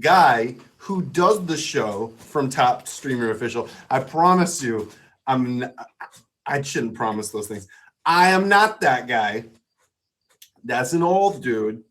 guy who does the show from Top Streamer Official. I promise you, I shouldn't promise those things. I am not that guy. That's an old dude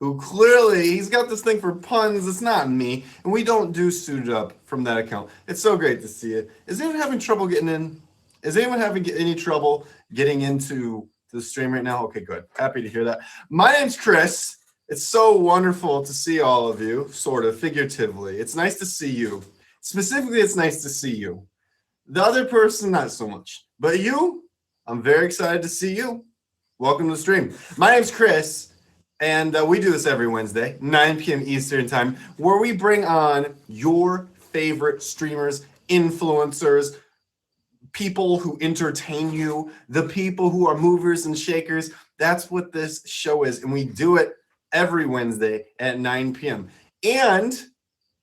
who clearly he's got this thing for puns. It's not me, and we don't do suited up from that account. It's so great to see it. Is anyone having trouble getting in? Is anyone having any trouble getting into the stream right now? Okay, good. Happy to hear that. My name's Chris. It's so wonderful to see all of you, sort of figuratively. It's nice to see you. Specifically, it's nice to see you. The other person, not so much. But you, I'm very excited to see you. Welcome to the stream. My name's Chris, and we do this every Wednesday, 9 p.m. Eastern time, where we bring on your favorite streamers, influencers, people who entertain you, the people who are movers and shakers. That's what this show is, and we do it every Wednesday at 9 p.m. And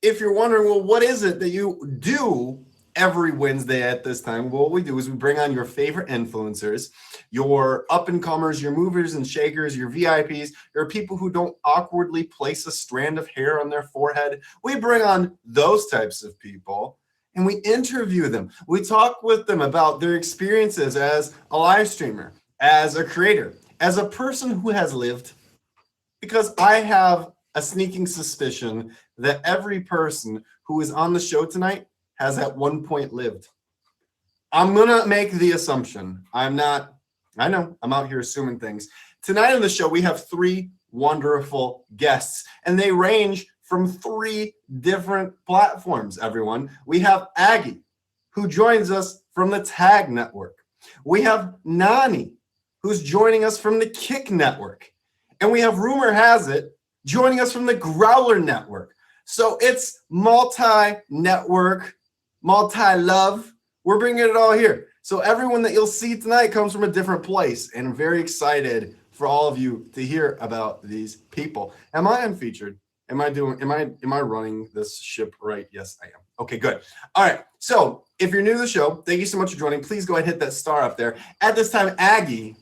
if you're wondering, well, what is it that you do every Wednesday at this time? Well, what we do is we bring on your favorite influencers, your up-and-comers, your movers and shakers, your VIPs, your people who don't awkwardly place a strand of hair on their forehead. We bring on those types of people, and we interview them. We talk with them about their experiences as a live streamer, as a creator, as a person who has lived. Because I have a sneaking suspicion that every person who is on the show tonight has at one point lived. I'm gonna make the assumption. I know, I'm out here assuming things. Tonight on the show, we have three wonderful guests, and they range from three different platforms, everyone. We have Aggie, who joins us from the Tag Network. We have Nani, who's joining us from the Kick Network. And we have Rumor Has It joining us from the Growler Network. So it's multi-network, multi-love. We're bringing it all here. So everyone that you'll see tonight comes from a different place. And I'm very excited for all of you to hear about these people. Am I unfeatured? Am I running this ship right? Yes, I am. Okay, good. All right. So if you're new to the show, thank you so much for joining. Please go ahead and hit that star up there. At this time, Aggie,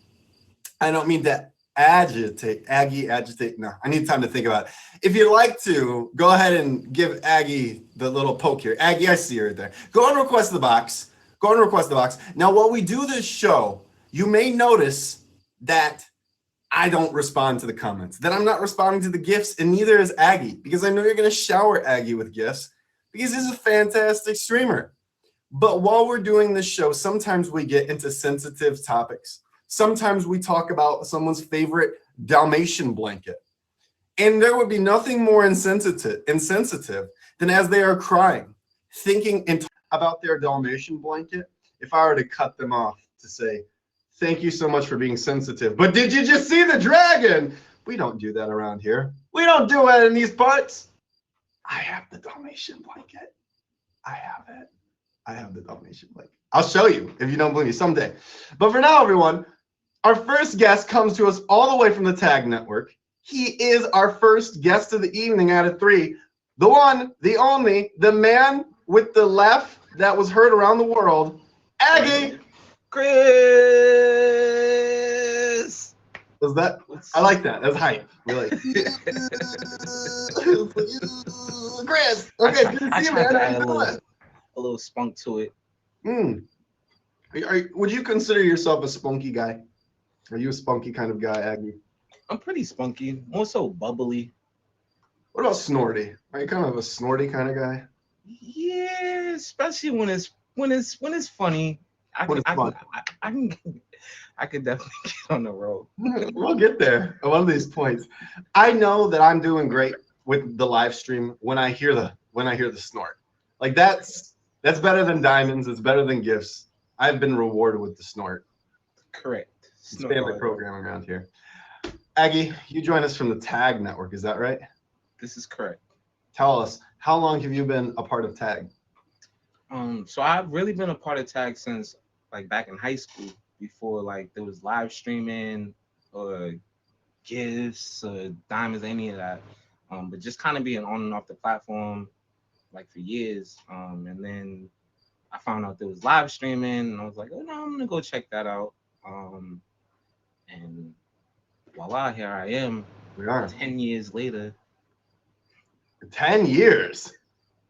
I don't mean to agitate. No, I need time to think about it. If you'd like to, go ahead and give Aggie the little poke here. Aggie, I see her right there. Go and request the box. Now, while we do this show, you may notice that I don't respond to the comments, that I'm not responding to the gifts, and neither is Aggie, because I know you're going to shower Aggie with gifts, because he's a fantastic streamer. But while we're doing this show, sometimes we get into sensitive topics. Sometimes we talk about someone's favorite Dalmatian blanket. And there would be nothing more insensitive than as they are crying, thinking about their Dalmatian blanket, if I were to cut them off to say, thank you so much for being sensitive. But did you just see the dragon? We don't do that around here. We don't do it in these parts. I have the Dalmatian blanket. I have the Dalmatian blanket. I'll show you if you don't believe me someday. But for now, everyone, our first guest comes to us all the way from the Tag Network. He is our first guest of the evening out of three. The one, the only, the man with the laugh that was heard around the world, Aggie. Chris. Was that? I like that. That's hype. Really. Chris. Okay, good to see you, man. How you doing? A little spunk to it. Would you consider yourself a spunky guy? Are you a spunky kind of guy, Aggie? I'm pretty spunky, more so bubbly. What about snorty? Are you kind of a snorty kind of guy? Yeah, especially when it's funny. I could definitely get on the road. We'll get there at one of these points. I know that I'm doing great with the live stream when I hear the snort. Like that's better than diamonds. It's better than gifts. I've been rewarded with the snort. Correct. It's family programming around here. Aggie, you joined us from the Tag Network. Is that right? This is correct. Tell us, how long have you been a part of Tag? So I've really been a part of Tag since like back in high school, before like there was live streaming or gifts or diamonds, any of that. But just kind of being on and off the platform like for years. And then I found out there was live streaming, and I was like, oh no, I'm gonna go check that out. And voila, here I am. We are 10 years later. 10 years.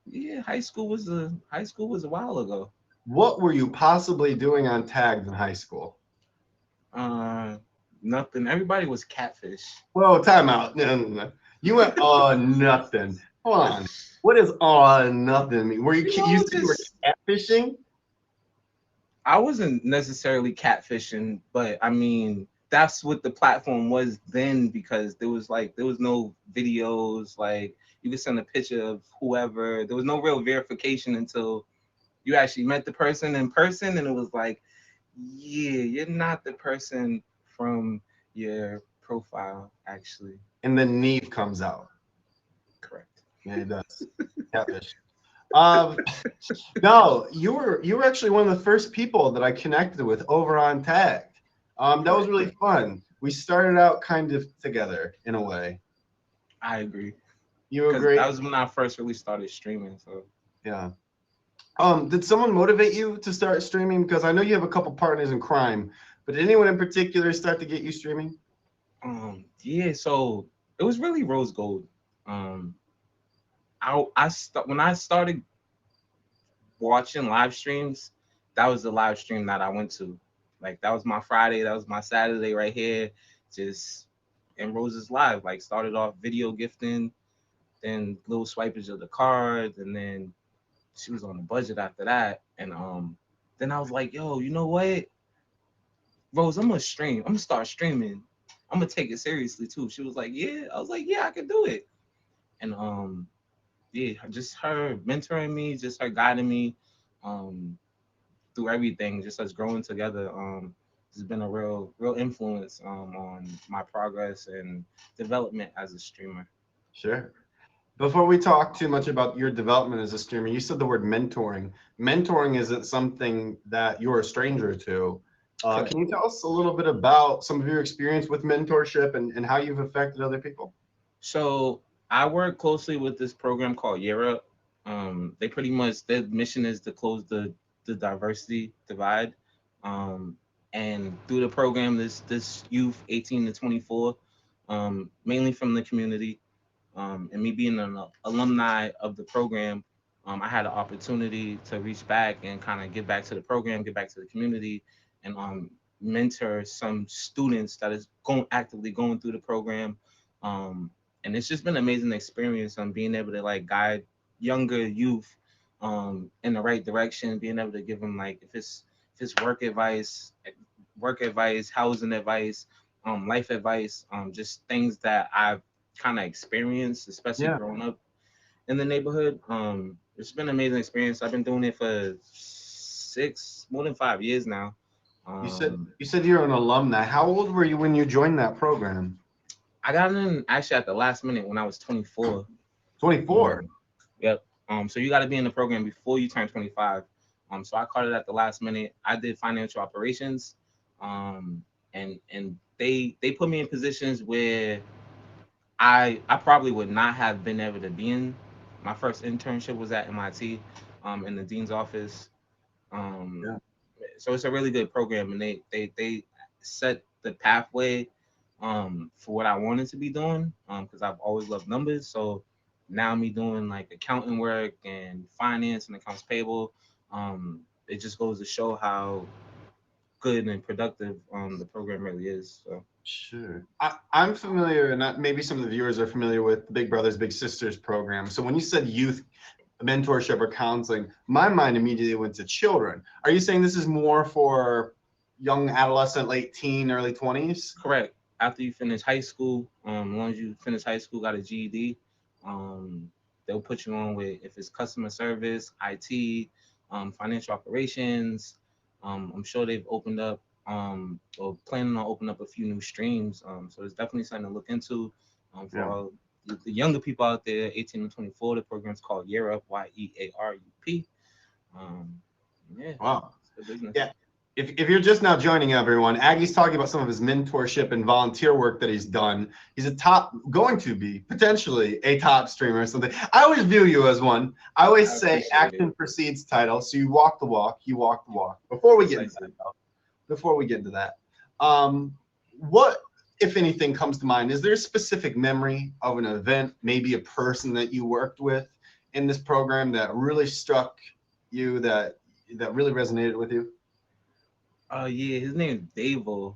Yeah, high school was a while ago. What were you possibly doing on tags in high school? Uh, Nothing. Everybody was catfish. Whoa, time out. No. You went nothing. Hold on. What does nothing mean? Were You you know, said you were just catfishing? I wasn't necessarily catfishing, but I mean that's what the platform was then because there was no videos, like you could send a picture of whoever. There was no real verification until you actually met the person in person and it was like, yeah, you're not the person from your profile actually. And then Neve comes out. Correct. Yeah, it does. Catfish. Um, no, you were actually one of the first people that I connected with over on Tag. That was Correct. really fun. We started out kind of together in a way. I agree. You Because agree? that was when I first really started streaming. So Yeah. Did someone motivate you to start streaming? Because I know you have a couple partners in crime, but did anyone in particular start to get you streaming? yeah, so it was really rose gold. Um when I started watching live streams, that was the live stream that I went to. Like that was my Friday, that was my Saturday right here, just in Rose's live. Like started off video gifting, then little swipage of the cards, and then she was on the budget after that. And then I was like, yo, you know what? Rose, I'm gonna stream. I'm gonna start streaming. I'm gonna take it seriously too. She was like, yeah. I was like, yeah, I can do it. And yeah, just her mentoring me, just her guiding me um, through everything, just us growing together. Has been a real influence on my progress and development as a streamer. Sure. Before we talk too much about your development as a streamer, you said the word mentoring. Mentoring isn't something that you're a stranger to. Correct. Can you tell us a little bit about some of your experience with mentorship and how you've affected other people? So I work closely with this program called Europe. They pretty much their mission is to close the diversity divide. Um, and through the program, this youth 18 to 24, mainly from the community, and me being an alumni of the program, I had an opportunity to reach back and kind of give back to the program, give back to the community, and mentor some students that is actively going through the program. Um, and it's just been an amazing experience on being able to like guide younger youth in the right direction, being able to give them like if it's work advice, housing advice, life advice, just things that I've kind of experienced, especially Yeah. growing up in the neighborhood. It's been an amazing experience. I've been doing it for more than 5 years now. You said Um, you said you're an alumni. How old were you when you joined that program? I got in actually at the last minute when I was 24. 24. Um, yep. So you got to be in the program before you turn 25. So I caught it at the last minute. I did financial operations, and they put me in positions where I probably would not have been able to be in. My first internship was at MIT, in the dean's office. Um, Yeah. so it's a really good program, and they set the pathway for what I wanted to be doing because I've always loved numbers. So now me doing like accounting work and finance and accounts payable, it just goes to show how good and productive the program really is. So Sure. I'm familiar, and maybe some of the viewers are familiar with the Big Brothers Big Sisters program. So when you said youth mentorship or counseling, my mind immediately went to children. Are you saying this is more for young adolescent, late teen, early 20s? correct. After you finish high school, as long as you finish high school, got a GED, um, they'll put you on with if it's customer service, IT, financial operations. I'm sure they've opened up or planning on opening up a few new streams. So it's definitely something to look into for Yeah. all the younger people out there, 18 to 24. The program's called Year Up, YEARUP. Um, yeah, Wow. it's good business. Yeah. If you're just now joining everyone, Aggie's talking about some of his mentorship and volunteer work that he's done. He's going to be potentially a top streamer or something. I always view you as one. I always say appreciate action it. precedes title. So you walk the walk, you walk the walk. Before we get into Precisely. that, though, before we get into that, what if anything comes to mind, is there a specific memory of an event, maybe a person that you worked with in this program that really struck you, that really resonated with you? Yeah, his name is Davo.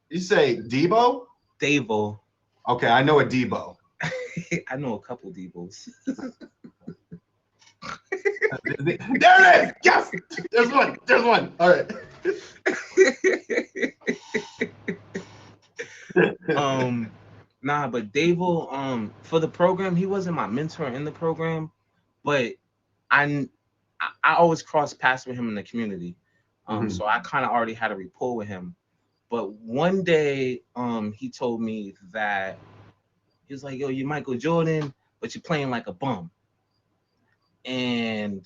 You say Debo? Davo. Okay, I know a Debo. I know a couple Devos. There it is! Yes! There's one. There's one. All right. Nah, but Davo, for the program, he wasn't my mentor in the program, but I I always cross paths with him in the community. So I kind of already had a rapport with him. But one day, he told me that he was like, "Yo, you Michael Jordan, but you're playing like a bum." And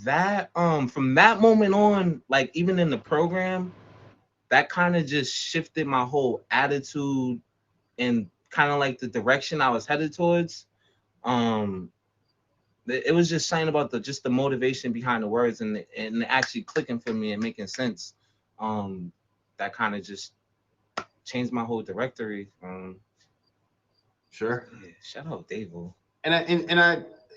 that, from that moment on, like even in the program, that kind of just shifted my whole attitude and kind of like the direction I was headed towards. Um, it was just something about the motivation behind the words and actually clicking for me and making sense. That kind of just changed my whole directory. Sure. Yeah, shout out Davo.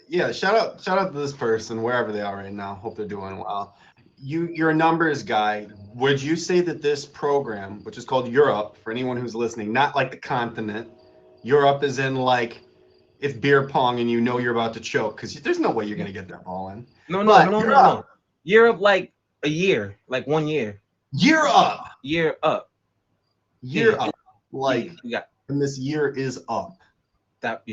Yeah, shout out to this person wherever they are right now. Hope they're doing well. You're a numbers guy. Would you say that this program, which is called Europe, for anyone who's listening, not like the continent, Europe is in like it's beer pong and you know you're about to choke because there's no way you're gonna get that ball in. No. Europe like a year, like 1 year. Year up. Year up. Year up. Like we got, and this year is up. That.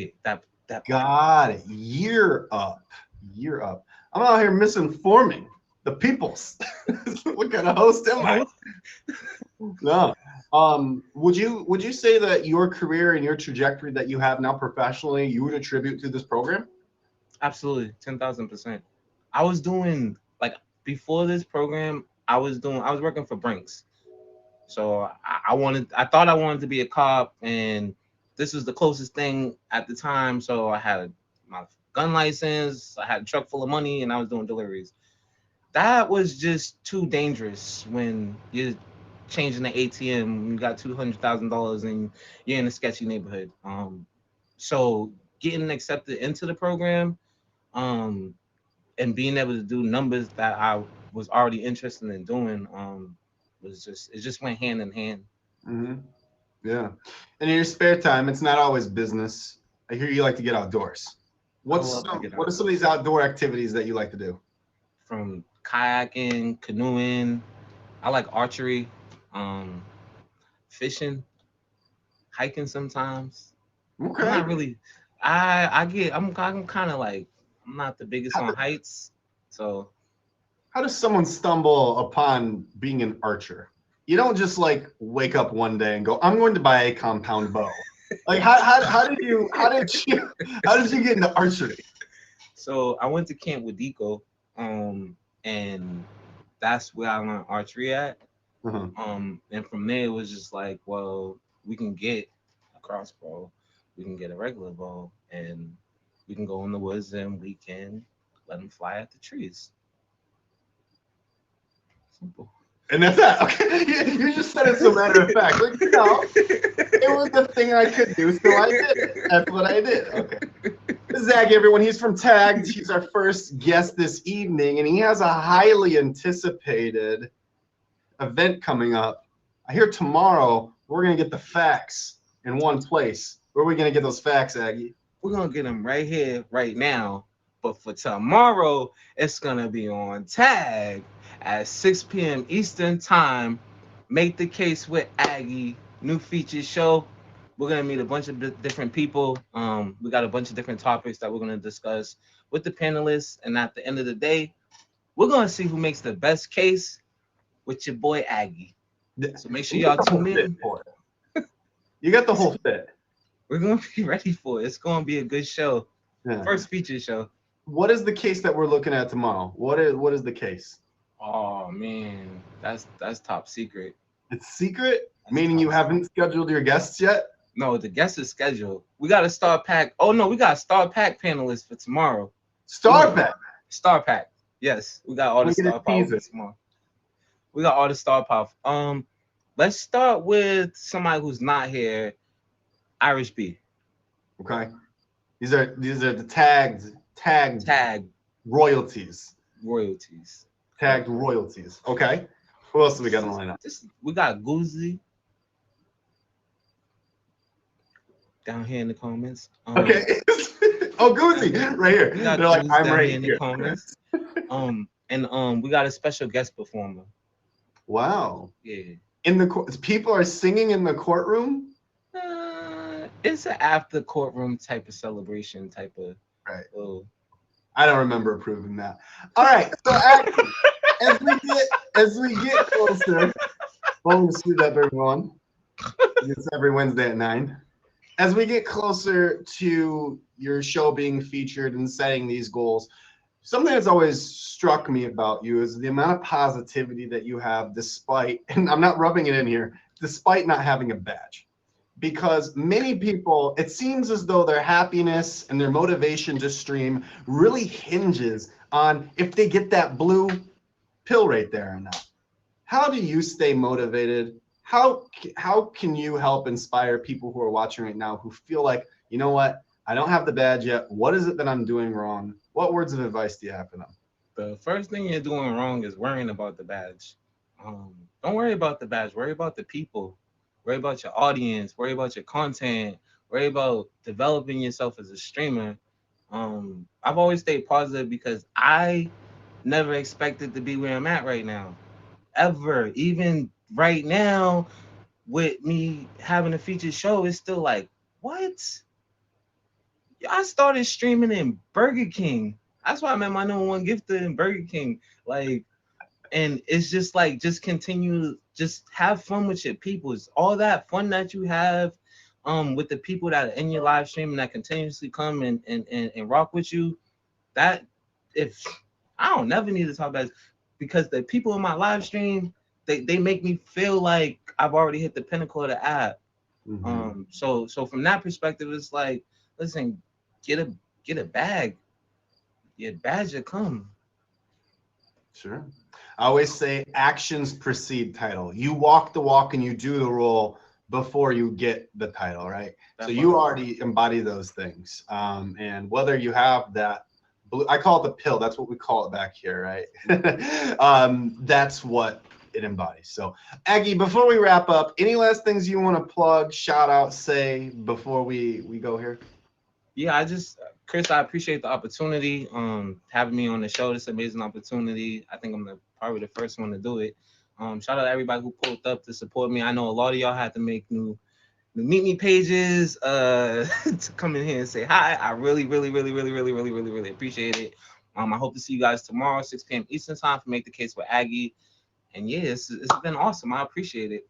Got it. Year up. Year up. I'm out here misinforming the peoples. What kind of host am I? No. Would you say that your career and your trajectory that you have now professionally, you would attribute to this program? Absolutely, 10,000%. I was doing like before this program, I was working for Brinks. So I thought I wanted to be a cop, and this was the closest thing at the time. So I had my gun license, I had a truck full of money, and I was doing deliveries. That was just too dangerous when you're changing the ATM. You got $200,000 and you're in a sketchy neighborhood. So getting accepted into the program, and being able to do numbers that I was already interested in doing, it just went hand in hand. Mm-hmm. Yeah. And in your spare time, it's not always business. I hear you like to get outdoors. What are some of these outdoor activities that you like to do? From kayaking, canoeing, I like archery, fishing, hiking sometimes. Okay. I'm not really. I'm kind of like, I'm not the biggest on heights, so. How does someone stumble upon being an archer? You don't just like wake up one day and go, "I'm going to buy a compound bow." Like how did you get into archery? So I went to Camp Wadiko, and that's where I learned archery at. And from there it was just like, well, we can get a crossbow, we can get a regular bow, and we can go in the woods and we can let them fly at the trees. Simple. And that's that. Okay, you just said it so matter of fact. Like, it was the thing I could do, so I did it. That's what I did. Okay. This is Zach, everyone. He's from Tagged. He's our first guest this evening, and he has a highly anticipated event coming up. I hear tomorrow we're gonna get the facts in one place. Where are we gonna get those facts, Aggie? We're gonna get them right here, right now. But for tomorrow, it's gonna be on Tag at 6 p.m. Eastern Time. Make the Case with Aggie, new feature show. We're gonna meet a bunch of different people. We got a bunch of different topics that we're gonna discuss with the panelists, and at the end of the day, we're gonna see who makes the best case with your boy Aggie. So make sure y'all tune in. You got the whole fit. We're gonna be ready for it. It's gonna be a good show. Yeah. First feature show. What is the case that we're looking at tomorrow? What is the case? Oh man, that's top secret. It's secret? Meaning you haven't scheduled your guests yet? No, the guest is scheduled. We got a star pack. Oh no, we got a star pack panelist for tomorrow. Star pack. Star pack. Yes, we got all the star power for tomorrow. We got all the star power. Let's start with somebody who's not here. Irish B. Okay. These are the tagged Tag royalties. royalties. Tagged royalties. Okay. Who else do we got in the lineup? We got Goozy down here in the comments. Okay. Oh, Goozy, right here. We got They're like, Goose I'm down right here in the here. comments. And we got a special guest performer. Wow. Yeah. In the people are singing in the courtroom. It's an after courtroom type of celebration type of. Right. Oh. I don't remember approving that. All right. So actually, as we get closer, welcome to Suit Up, everyone. It's every Wednesday at 9. As we get closer to your show being featured and setting these goals, something that's always struck me about you is the amount of positivity that you have despite, and I'm not rubbing it in here, despite not having a badge. Because many people, it seems as though their happiness and their motivation to stream really hinges on if they get that blue pill right there or not. How do you stay motivated? How can you help inspire people who are watching right now who feel like, you know what, I don't have the badge yet. What is it that I'm doing wrong? What words of advice do you have for them? The first thing you're doing wrong is worrying about the badge. Don't worry about the badge. Worry about the people. Worry about your audience. Worry about your content. Worry about developing yourself as a streamer. I've always stayed positive because I never expected to be where I'm at right now. Ever. Even right now, with me having a featured show, it's still like, what? I started streaming in Burger King. That's why I met my number one gifter in Burger King. Like, and it's just like, just continue, just have fun with your people. It's all that fun that you have with the people that are in your live stream and that continuously come and rock with you. That if I don't never need to talk about it because the people in my live stream, they make me feel like I've already hit the pinnacle of the app. Mm-hmm. So from that perspective, it's like, listen, get a bag. Your badge will come. Sure. I always say actions precede title. You walk the walk and you do the role before you get the title, right? So you already embody those things. And whether you have that blue, I call it the pill. That's what we call it back here, right? That's what it embodies. So Aggie, before we wrap up, any last things you want to plug, shout out, say before we go here? Yeah, Chris, I appreciate the opportunity having me on the show. This amazing opportunity. I think I'm probably the first one to do it. Shout out to everybody who pulled up to support me. I know a lot of y'all had to make new meet me pages to come in here and say hi. I really appreciate it. I hope to see you guys tomorrow, 6 p.m. Eastern time for Make the Case with Aggie. And yeah, it's been awesome. I appreciate it.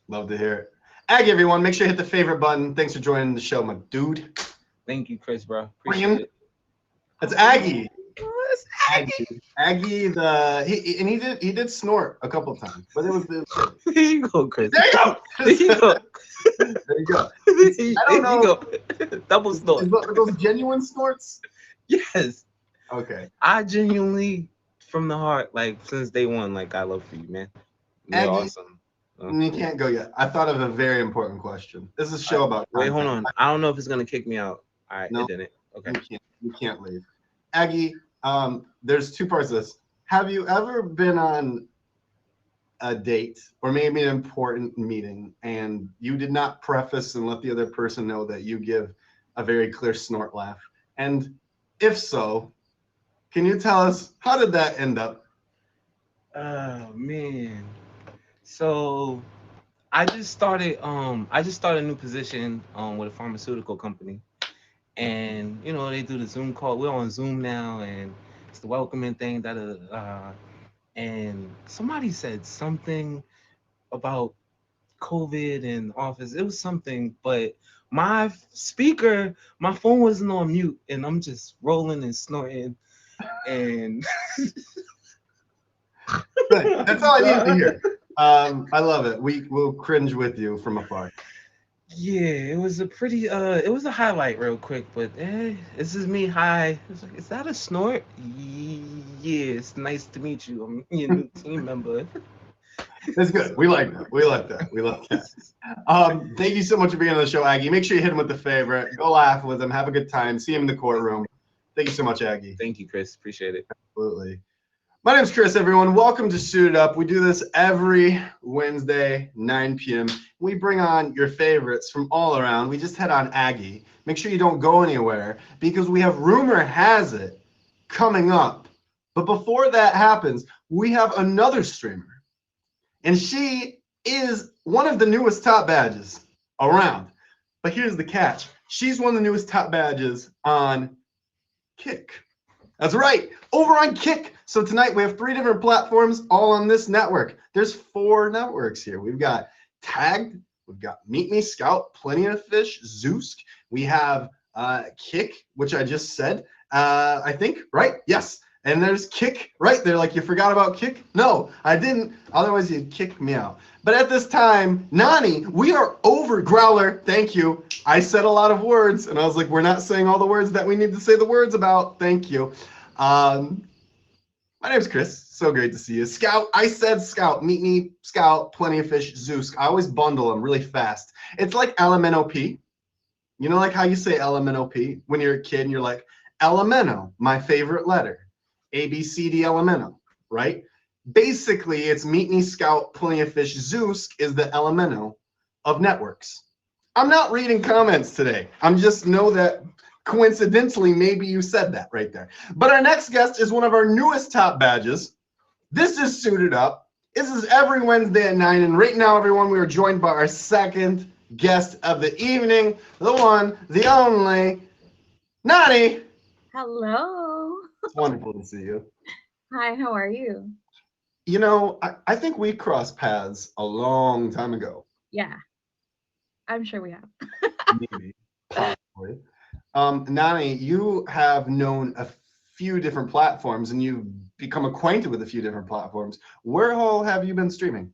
Love to hear it. Aggie, everyone, make sure you hit the favorite button. Thanks for joining the show, my dude. Thank you, Chris, bro. Appreciate it. That's Aggie. Aggie, he did snort a couple times, but it was the. There you go, Chris. There you go. There you go. There you go. I don't know. Double snort. Are those genuine snorts? Yes. Okay. I genuinely, from the heart, like since day one, like I love for you, man. You're Aggie, awesome. You can't go yet. I thought of a very important question. This is a show about. Wait, hold on. I don't know if it's gonna kick me out. All right, no, it didn't. Okay. You can't leave. Aggie, there's two parts of this. Have you ever been on a date or maybe an important meeting and you did not preface and let the other person know that you give a very clear snort laugh? And if so, can you tell us how did that end up? Oh man. So I just started a new position with a pharmaceutical company. And you know, they do the Zoom call. We're on Zoom now and it's the welcoming thing, and somebody said something about COVID and office. It was something, but my phone wasn't on mute, and I'm just rolling and snorting, and That's all I needed to hear. I love it. We will cringe with you from afar. Yeah, it was a pretty it was a highlight real quick, but this is me. Hi. It's like, is that a snort? Yeah, it's nice to meet you. I'm your new team member. That's good. We like that. We like that. We like that. Thank you so much for being on the show, Aggie. Make sure you hit him with the favorite. Go laugh with him. Have a good time. See him in the courtroom. Thank you so much, Aggie. Thank you, Chris. Appreciate it. Absolutely. My name's Chris, everyone. Welcome to Suited Up. We do this every Wednesday, 9 p.m. We bring on your favorites from all around. We just head on Aggie. Make sure you don't go anywhere because we have Rumor Has It coming up. But before that happens, we have another streamer. And she is one of the newest top badges around. But here's the catch. She's one of the newest top badges on Kick. That's right, over on Kick. So tonight we have 3 different platforms all on this network. There's 4 networks here. We've got Tagged, we've got Meet Me, Scout, Plenty of Fish, Zoosk. We have Kick, which I just said, I think, right? Yes. And there's Kick right there. Like, you forgot about Kick? No, I didn't. Otherwise, you'd kick me out. But at this time, Nani, we are over. Growler, thank you. I said a lot of words, and I was like, we're not saying all the words that we need to say the words about. Thank you. My name's Chris. So great to see you. Scout, I said Scout. Meet Me, Scout, Plenty of Fish, Zeus. I always bundle them really fast. It's like LMNOP. You know, like how you say LMNOP when you're a kid and you're like, Elemento, my favorite letter. ABCD Elemento, right? Basically, it's Meet Me, Scout, Plenty of Fish. Zeus is the Elemento of networks. I'm not reading comments today. I'm just know that coincidentally, maybe you said that right there. But our next guest is one of our newest top badges. This is Suited Up. This is every Wednesday at 9. And right now, everyone, we are joined by our second guest of the evening, the one, the only, Nani. Hello. It's wonderful to see you. Hi, how are you? You know, I think we crossed paths a long time ago. Yeah, I'm sure we have. Maybe, possibly. Nani, you have known a few different platforms and you've become acquainted with a few different platforms. Where all have you been streaming?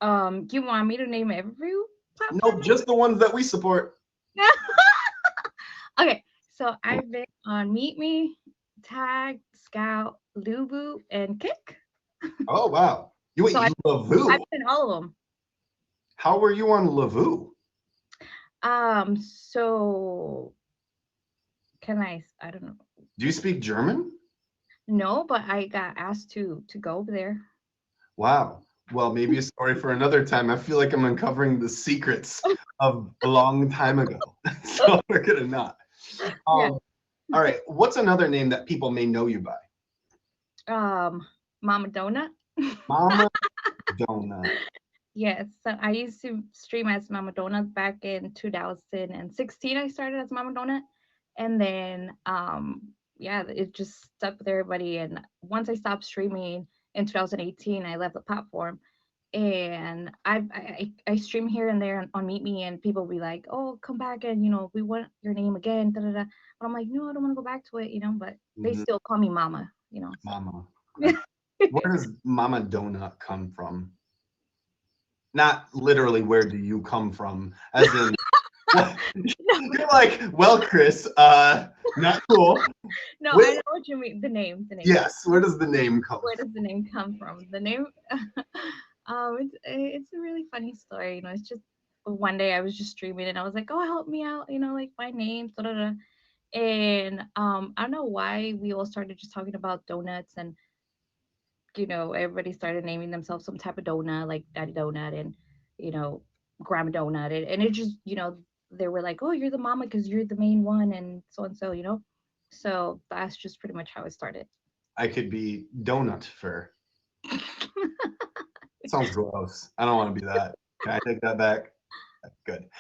You want me to name every platform? No, just the ones that we support. Okay, so I've been on Meet Me, Tag, Scout, Lubu, and Kick. Oh, wow. You So wait, Lavu. I've been all of them. How were you on Lavu? So I don't know. Do you speak German? No, but I got asked to go over there. Wow. Well, maybe a story for another time. I feel like I'm uncovering the secrets of a long time ago. So we're gonna not. Yeah. All right. What's another name that people may know you by? Mama Donut. Mama Donut. Yes, so I used to stream as Mama Donut back in 2016. I started as Mama Donut, and then yeah, it just stuck with everybody. And once I stopped streaming in 2018, I left the platform, and I stream here and there on Meet Me, and people be like, "Oh, come back and we want your name again." Da, da, da. But I'm like, no, I don't want to go back to it, but they still call me Mama, so. Mama. Where does Mama Donut come from? Not literally, where do you come from? As in, you're like, well, Chris, not cool. No, Where- I know what you mean. The name. Yes, where does the name come Where from? does the name come from? The name, it's a really funny story. It's just one day I was just streaming and I was like, "Oh, help me out!" Like my name, da, da, da. And I don't know why we all started just talking about donuts, and everybody started naming themselves some type of donut, like Daddy Donut and Grandma Donut, and it just they were like, "Oh, you're the mama because you're the main one," and so. So that's just pretty much how it started. I could be Donut Fur. Sounds gross. I don't want to be that. Can I take that back? Good.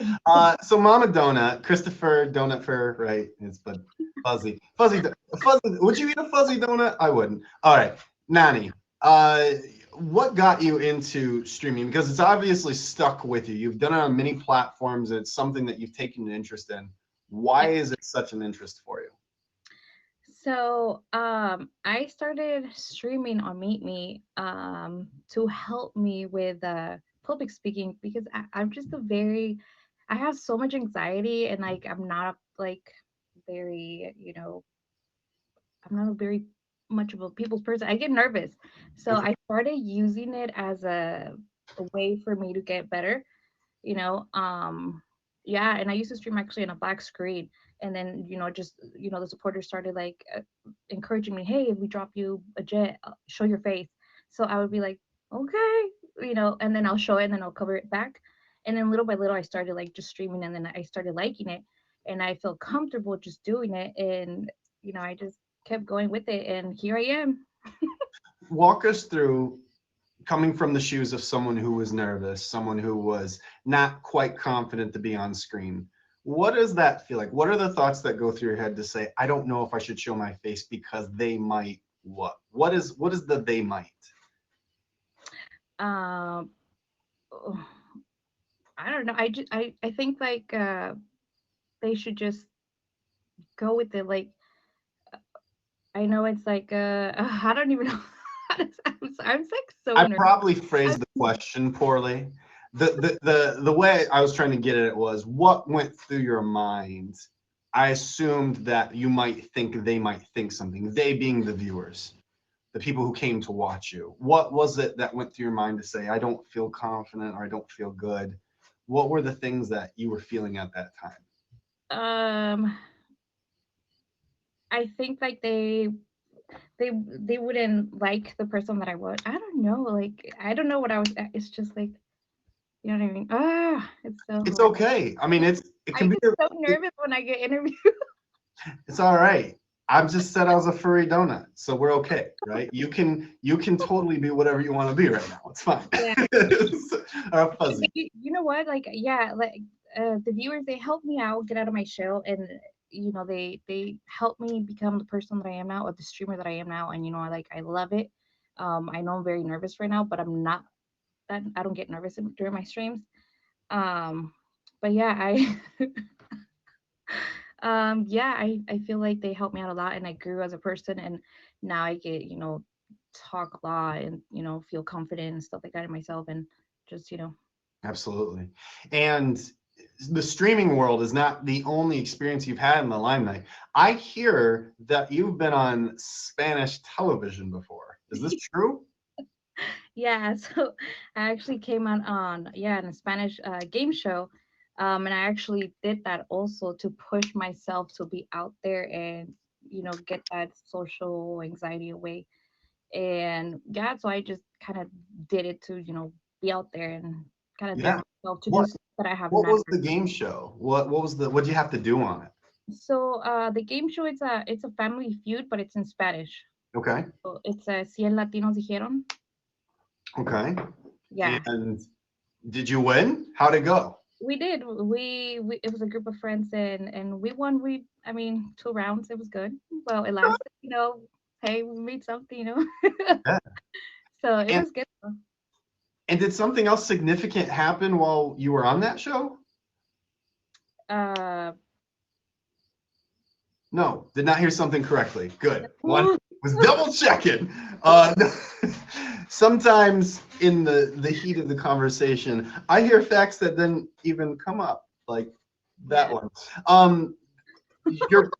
So Mama Donut, Christopher Donut Fur, right? It's but fuzzy. Would you eat a fuzzy donut? I wouldn't. All right, Nani. What got you into streaming? Because it's obviously stuck with you. You've done it on many platforms, and it's something that you've taken an interest in. Why is it such an interest for you? So I started streaming on Meet Me to help me with public speaking, because I'm just I have so much anxiety, and like I'm not like very I'm not a very much of a people's person. I get nervous. So Okay. I started using it as a way for me to get better, you know. Yeah, and I used to stream actually on a black screen. And then, just, the supporters started like encouraging me, hey, if we drop you a jet, show your face. So I would be like, okay, and then I'll show it and then I'll cover it back. And then little by little I started like just streaming, and then I started liking it, and I felt comfortable just doing it. And I just kept going with it, and here I am. Walk us through coming from the shoes of someone who was nervous, someone who was not quite confident to be on screen. What does that feel like? What are the thoughts that go through your head to say, I don't know if I should show my face because they might what? What is the they might? um oh, I don't know. I think like they should just go with it. Like, I know it's like I don't even know how to. I'm like so I nervous. probably phrased the question poorly. The way I was trying to get at it was, what went through your mind? I assumed that you might think they might think something, they being the viewers, the people who came to watch you. What was it that went through your mind to say, I don't feel confident or I don't feel good? What were the things that you were feeling at that time? Um, I think like they wouldn't like the person that I was. I don't know. Like, I don't know what I was. It's just like, you know what I mean. It's so It's hard. okay. I mean, it I can be, get so nervous when I get interviewed. it's all right. I've just said I was a furry donut, so we're okay, right? You can totally be whatever you want to be right now. It's fine. Yeah. Or But fuzzy. you know what? Like, yeah, like the viewers, they help me out, get out of my shell, and they help me become the person that I am now, or the streamer that I am now. And like, I love it. I know I'm very nervous right now, but I'm not that. I don't get nervous during my streams. Um, but yeah, I yeah, I feel like they helped me out a lot, and I grew as a person, and now I get talk a lot, and feel confident and stuff like that in myself, and just Absolutely. And the streaming world is not the only experience you've had in the limelight. I hear that you've been on Spanish television before. Is this true? Yeah, so I actually came on yeah, in a Spanish game show. And I actually did that also to push myself to be out there and get that social anxiety away. And yeah, so I just kind of did it to be out there and kind of dare Yeah. myself to do What stuff that I have what never. was the game show? What did you have to do on it? So the game show, it's a Family Feud, but it's in Spanish. Okay. So it's a Cien Latinos dijeron. Okay. Yeah. And did you win? How'd it go? We did. We it was a group of friends, and we won. I mean, 2 rounds. It was good. Well, it lasted. Hey, we made something. Yeah. So it And was good. and did something else significant happen while you were on that show? Uh, No, did not hear something correctly. Good. One was double checking. Uh, Sometimes in the heat of the conversation, I hear facts that didn't even come up, like that yeah. one. Your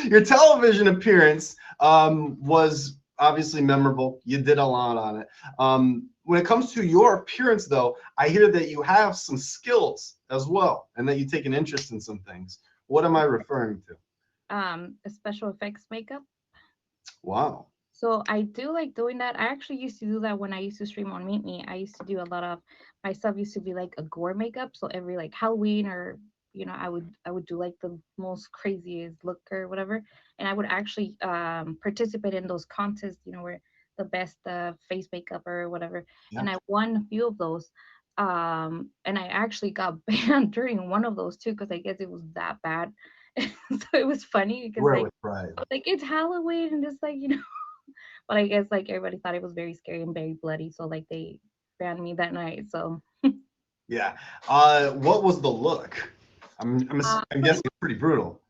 your television appearance was obviously memorable. You did a lot on it. When it comes to your appearance, though, I hear that you have some skills as well, and that you take an interest in some things. What am I referring to? A special effects makeup. Wow. So I do like doing that. I actually used to do that when I used to stream on Meet Me. I used to do a lot of my stuff used to be like a gore makeup. So every like Halloween or I would do like the most craziest look or whatever, and I would actually participate in those contests. Where the best face makeup or whatever, Yeah. and I won a few of those. And I actually got banned during one of those too because I guess it was that bad. So it was funny because Wear with pride. like it's Halloween and just like but I guess like everybody thought it was very scary and very bloody, so like they banned me that night. So Yeah. What was the look? I'm so guessing it's pretty brutal.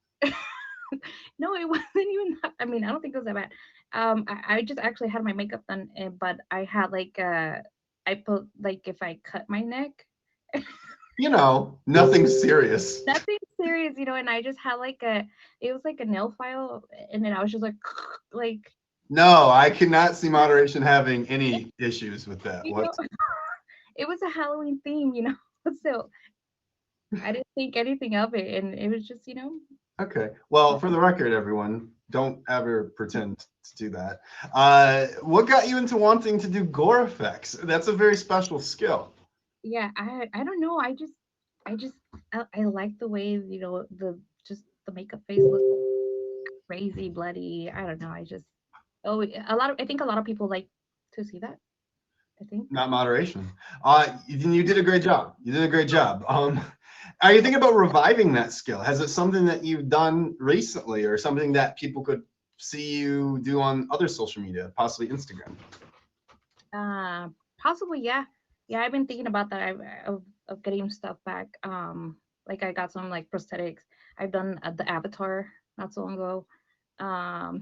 no, it wasn't even that. I mean, I don't think it was that bad. I just actually had my makeup done, but I had like I put like if I cut my neck, Nothing serious. nothing serious, and I just had like it was like a nail file, and then I was just like like No, I cannot see moderation having any issues with that. You What? know, it was a Halloween theme, you know. So I didn't think anything of it, and it was just, Okay. Well, for the record, everyone, don't ever pretend to do that. What got you into wanting to do gore effects? That's a very special skill. yeah. I don't know. I like the way, the makeup face looks crazy, bloody. I don't know. I think a lot of people like to see that. I think. Not moderation. You did a great job. You did a great job. Are you thinking about reviving that skill? Has it something that you've done recently, or something that people could see you do on other social media, possibly Instagram? Uh, Possibly, yeah. Yeah, I've been thinking about that. Of getting stuff back. Like I got some like prosthetics. I've done the avatar not so long ago.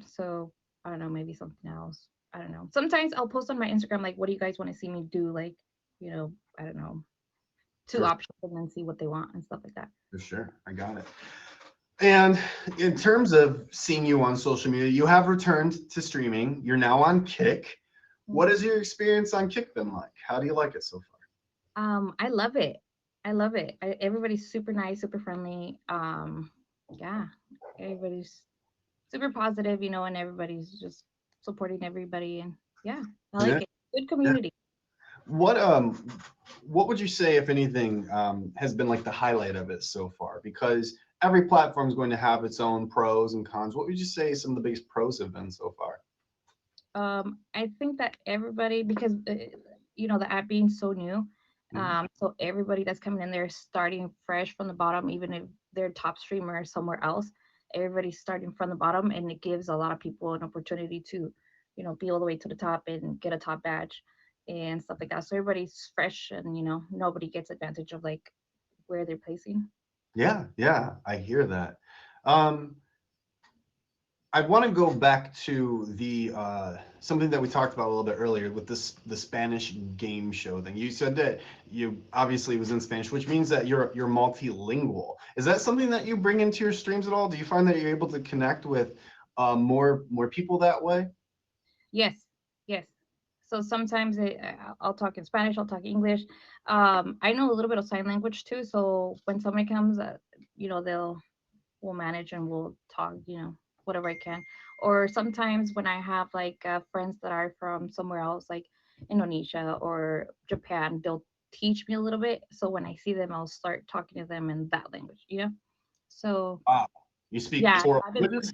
So I don't know, maybe something else. I don't know. Sometimes I'll post on my Instagram like, what do you guys want to see me do? Like, I don't know, two For, options and then see what they want and stuff like that. for sure. I got it. And in terms of seeing you on social media, you have returned to streaming. You're now on Kick. What has your experience on Kick been like? How do you like it so I love it. I love it. Everybody's super nice, super friendly. Yeah, everybody's super positive, and everybody's just supporting everybody. And yeah, I far? like it. Good community. What um what would you say, if anything, has been like the highlight of it so far? Because every platform is going to have its own pros and cons. What would you say some of the biggest pros have been so far? I think that everybody, because the app being so new, Mhm. so everybody that's coming in there is starting fresh from the bottom, even if they're top streamer somewhere else. Everybody's starting from the bottom, and it gives a lot of people an opportunity to, be all the way to the top and get a top badge and stuff like that. So everybody's fresh, and nobody gets advantage of like where they're placing. Yeah, yeah, I hear that. Um, I want to go back to the something that we talked about a little bit earlier with the Spanish game show thing. You said that you obviously was in Spanish, which means that you're multilingual. Is that something that you bring into your streams at all? Do you find that you're able to connect with more people that way? Yes, yes. So sometimes I'll talk in Spanish, I'll talk English. I know a little bit of sign language too. So when somebody comes, we'll manage and we'll talk, whatever I can. Or sometimes when I have like friends that are from somewhere else, like Indonesia or Japan, they'll teach me a little bit. So when I see them, I'll start talking to them in that language. So Wow. You speak yeah, four I've been. languages?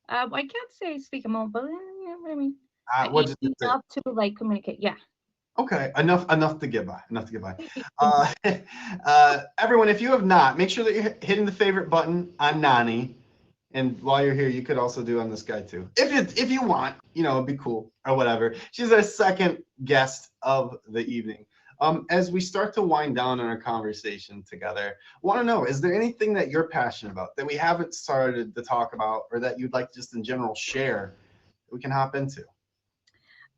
I can't say I speak them all, but you know what I mean. What did you say? Enough to like communicate. Yeah. Okay, enough to get by. Enough to get by. Thank you. Everyone, if you have not, make sure that you're hitting the favorite button on Nani. And while you're here, you could also do on this guy too, if you want. It'd be cool or whatever. She's our second guest of the evening. As we start to wind down in our conversation together, want to know, is there anything that you're passionate about that we haven't started to talk about, or that you'd like just in general share that we can hop into?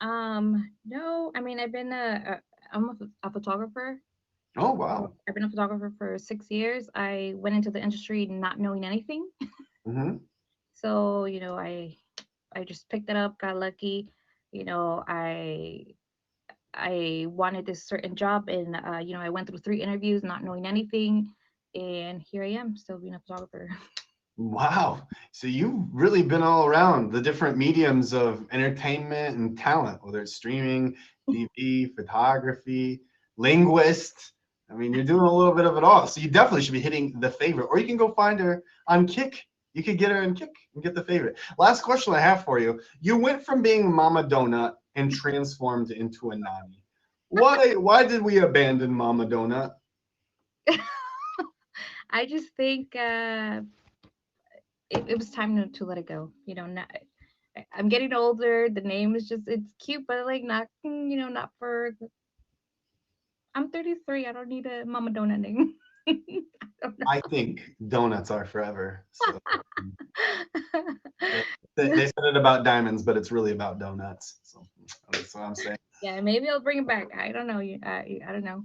No, I mean, I'm a photographer. Oh So wow. I've been a photographer for 6 years. I went into the industry not knowing anything. Hmm. So, I just picked it up, got lucky. You know, I wanted this certain job, and I went through 3 interviews not knowing anything, and here I am still being a photographer. Wow. So you've really been all around the different mediums of entertainment and talent, whether it's streaming, TV, photography, linguist. I mean, you're doing a little bit of it all. So you definitely should be hitting the favorite, or you can go find her on Kick. You could get her on Kick and get the favorite. Last question I have for you. You went from being Mama Donut and transformed into a Nani. Why did we abandon Mama Donut? I just think it was time to let it go. Not, I'm getting older. The name is it's cute, but like not, not for. I'm 33. I don't need a Mama Donut name. I don't I think donuts are forever. So know. they said it about diamonds, but it's really about donuts. So that's what I'm saying. Yeah, maybe I'll bring it back. I don't know. I don't know.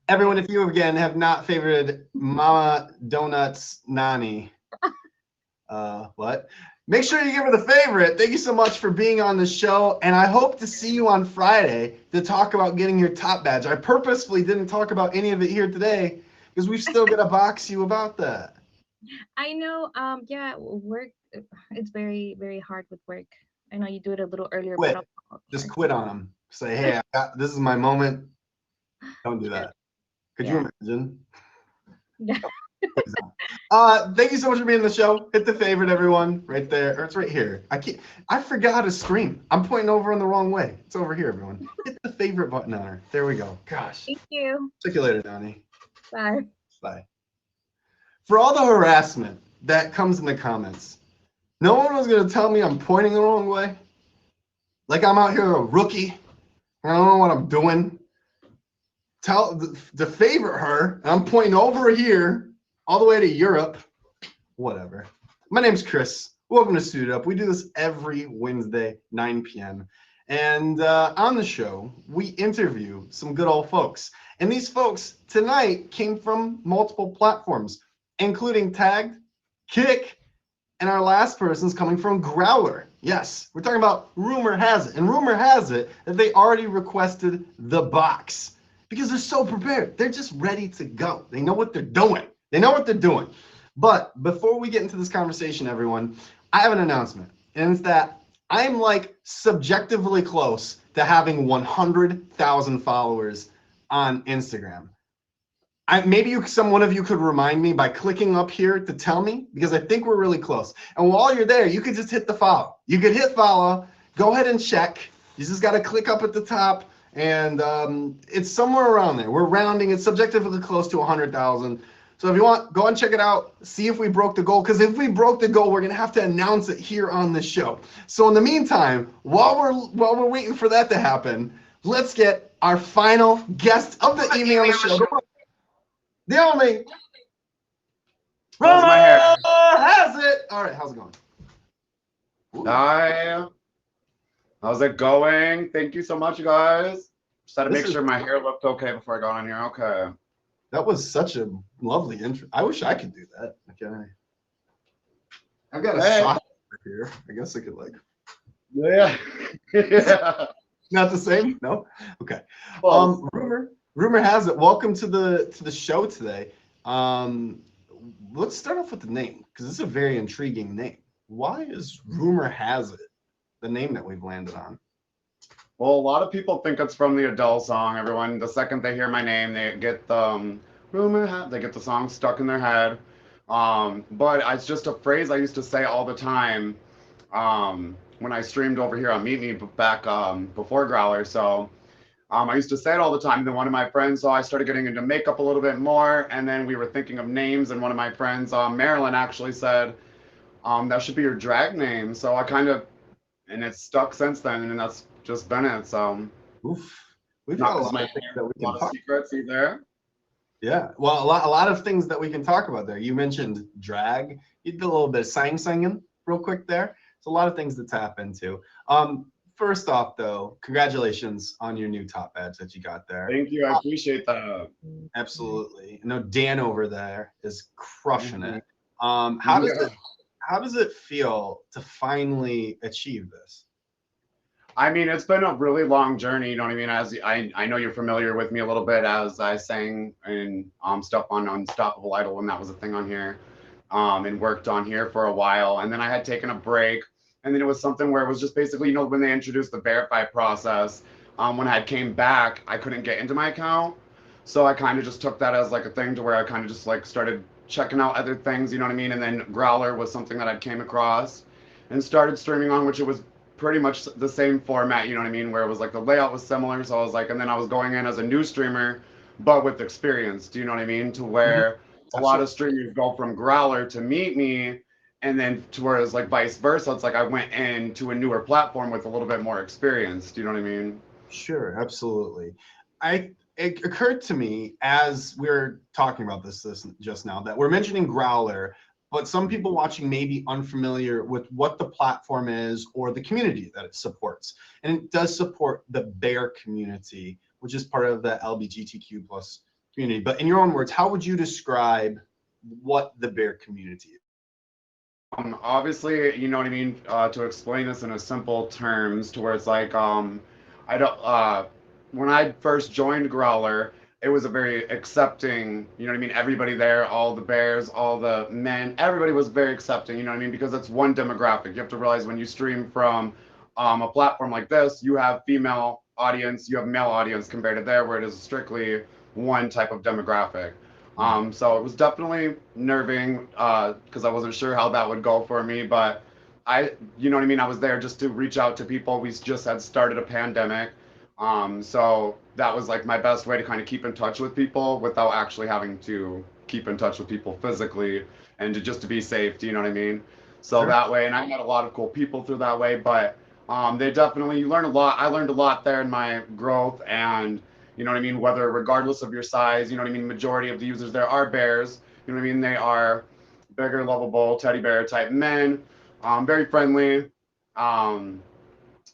Everyone, if you again have not favored Mama Donuts Nani, what? Make sure you give her the favorite. Thank you so much for being on the show. And I hope to see you on Friday to talk about getting your top badge. I purposefully didn't talk about any of it here today because we've still got to box you about that. I know. Yeah, work. It's very, very hard with work. I know you do it a little earlier, Quit. but Just quit on them. Say, hey, this is my moment. Don't do that. Could you imagine? Yeah. Thank you so much for being on the show. Hit the favorite, everyone, right there. Or it's right here. I forgot how to scream. I'm pointing over in the wrong way. It's over here, everyone. Hit the favorite button on her. There we go. Gosh. Thank you. Check you later, Donnie. Bye. Bye. For all the harassment that comes in the comments, no one was going to tell me I'm pointing the wrong way. Like I'm out here a rookie. I don't know what I'm doing. Tell the favorite her. And I'm pointing over here all the way to Europe. Whatever. My name's Chris. Welcome to Suit Up. We do this every Wednesday, 9 p.m. And on the show, we interview some good old folks. And these folks tonight came from multiple platforms, including Tagged, Kick, and our last person's coming from Growler. Yes, we're talking about Rumor Has It. And Rumor Has It that they already requested the box because they're so prepared. They're just ready to go. They know what they're doing. They know what they're doing. But before we get into this conversation, everyone, I have an announcement. And it's that I'm like subjectively close to having 100,000 followers on Instagram. Maybe one of you could remind me by clicking up here to tell me, because I think we're really close. And while you're there, you could just hit the follow. You could hit follow. Go ahead and check. You just got to click up at the top, and it's somewhere around there. We're rounding. It's subjectively close to 100,000. So if you want, go and check it out. See if we broke the goal. Because if we broke the goal, we're gonna have to announce it here on the show. So in the meantime, while we're waiting for that to happen, let's get our final guest of the evening on the show. The only How's my hair? Has it. All right, how's it going? Hi. How's it going? Thank you so much, you guys. Just had to make sure my hair looked okay before I got on here. Okay. That was such a lovely intro. I wish I could do that. Okay. I've got a shot here. I guess I could like. Yeah. Yeah. Not the same? No? Okay. Well, Rumor Has It. Welcome to the show today. Let's start off with the name, because this is a very intriguing name. Why is Rumor Has It the name that we've landed on? well, a lot of people think it's from the Adele song. Everyone, the second they hear my name, they get the they get the song stuck in their head. But it's just a phrase I used to say all the time when I streamed over here on Meet Me back before Growler. So I used to say it all the time. Then one of my friends, I started getting into makeup a little bit more, and then we were thinking of names, and one of my friends, Marilyn, actually said, that should be your drag name. So I kind of, and it's stuck since then, and that's just been it. So Oof. We've got a lot of things that we can talk. Secrets either. Yeah, well, a lot of things that we can talk about there. You mentioned drag. You did a little bit of singing real quick there. It's a lot of things to tap into. First off, though, congratulations on your new top badge that you got there. Thank you. I appreciate that. Absolutely. I know Dan over there is crushing it. How does it feel to finally achieve this? I mean, it's been a really long journey, you know what I mean? As I know you're familiar with me a little bit, as I sang and stuff on Unstoppable Idol when that was a thing on here, and worked on here for a while. And then I had taken a break, and then it was something where it was just basically, you know, when they introduced the verify process, when I came back, I couldn't get into my account. So I kind of just took that as like a thing to where I kind of just like started checking out other things, you know what I mean? And then Growler was something that I came across and started streaming on, which it was pretty much the same format, you know what I mean, where it was like the layout was similar. So I was like, and then I was going in as a new streamer, but with experience, do you know what I mean? To where a lot of streamers go from Growler to Meet Me, and then to where it's like vice versa. It's like I went into a newer platform with a little bit more experience. Do you know what I mean? Sure, absolutely. It occurred to me as we were talking about this just now that we're mentioning Growler, but some people watching may be unfamiliar with what the platform is or the community that it supports. And it does support the bear community, which is part of the LGBTQ plus community. But in your own words, how would you describe what the bear community is? Obviously, you know what I mean. To explain this in a simple terms, to where it's like, I don't. When I first joined Growler, it was a very accepting. You know what I mean. Everybody there, all the bears, all the men, everybody was very accepting. You know what I mean, because it's one demographic. You have to realize when you stream from a platform like this, you have female audience, you have male audience compared to there, where it is strictly one type of demographic. So it was definitely nerving because I wasn't sure how that would go for me, but you know what I mean? I was there just to reach out to people. We just had started a pandemic. So that was like my best way to kind of keep in touch with people without actually having to keep in touch with people physically and to be safe. Do you know what I mean? So Sure. that way, and I met a lot of cool people through that way, but they definitely, you learn a lot. I learned a lot there in my growth and you know what I mean? Whether regardless of your size, you know what I mean? Majority of the users there are bears. You know what I mean? They are bigger, lovable, teddy bear type men, very friendly. Um,